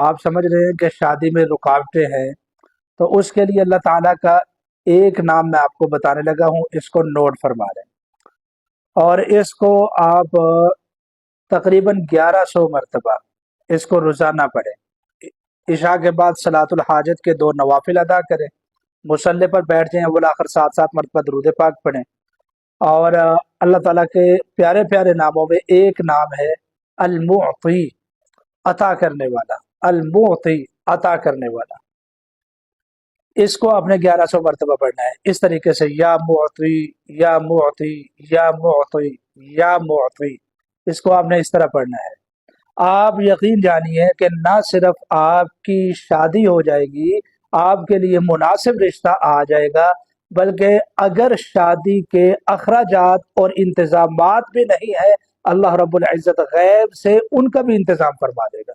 आप समझ रहे हैं कि शादी में रुकावटें हैं, तो उसके लिए अल्लाह ताला का एक नाम मैं आपको बताने लगा हूँ, इसको नोट फरमा लें। और इसको आप तकरीबन 1100 मरतबा इसको रोज़ाना पढ़ें। इशा के बाद सलातुल हाजत के 2 नवाफिल अदा करें, मुसल्ले पर बैठ जाएं, अव्वल आखिर 7-7 मरतबा दरूद पाक पढ़ें। और अल्लाह ताला के प्यारे प्यारे नामों में एक नाम है अल मुअती, अता करने वाला। अल मुअती, अता करने वाला। इसको आपने 1100 मरतबा पढ़ना है इस तरीके से, या मुअती, या मुअती, या मुअती, या मुअती। इसको आपने इस तरह पढ़ना है। आप यकीन जानिए कि ना सिर्फ आपकी शादी हो जाएगी, आपके लिए मुनासिब रिश्ता आ जाएगा, बल्कि अगर शादी के अखराजात और इंतजामात भी नहीं है, अल्लाह रब्बुल इज़्ज़त गैब से उनका भी इंतजाम फरमा देगा।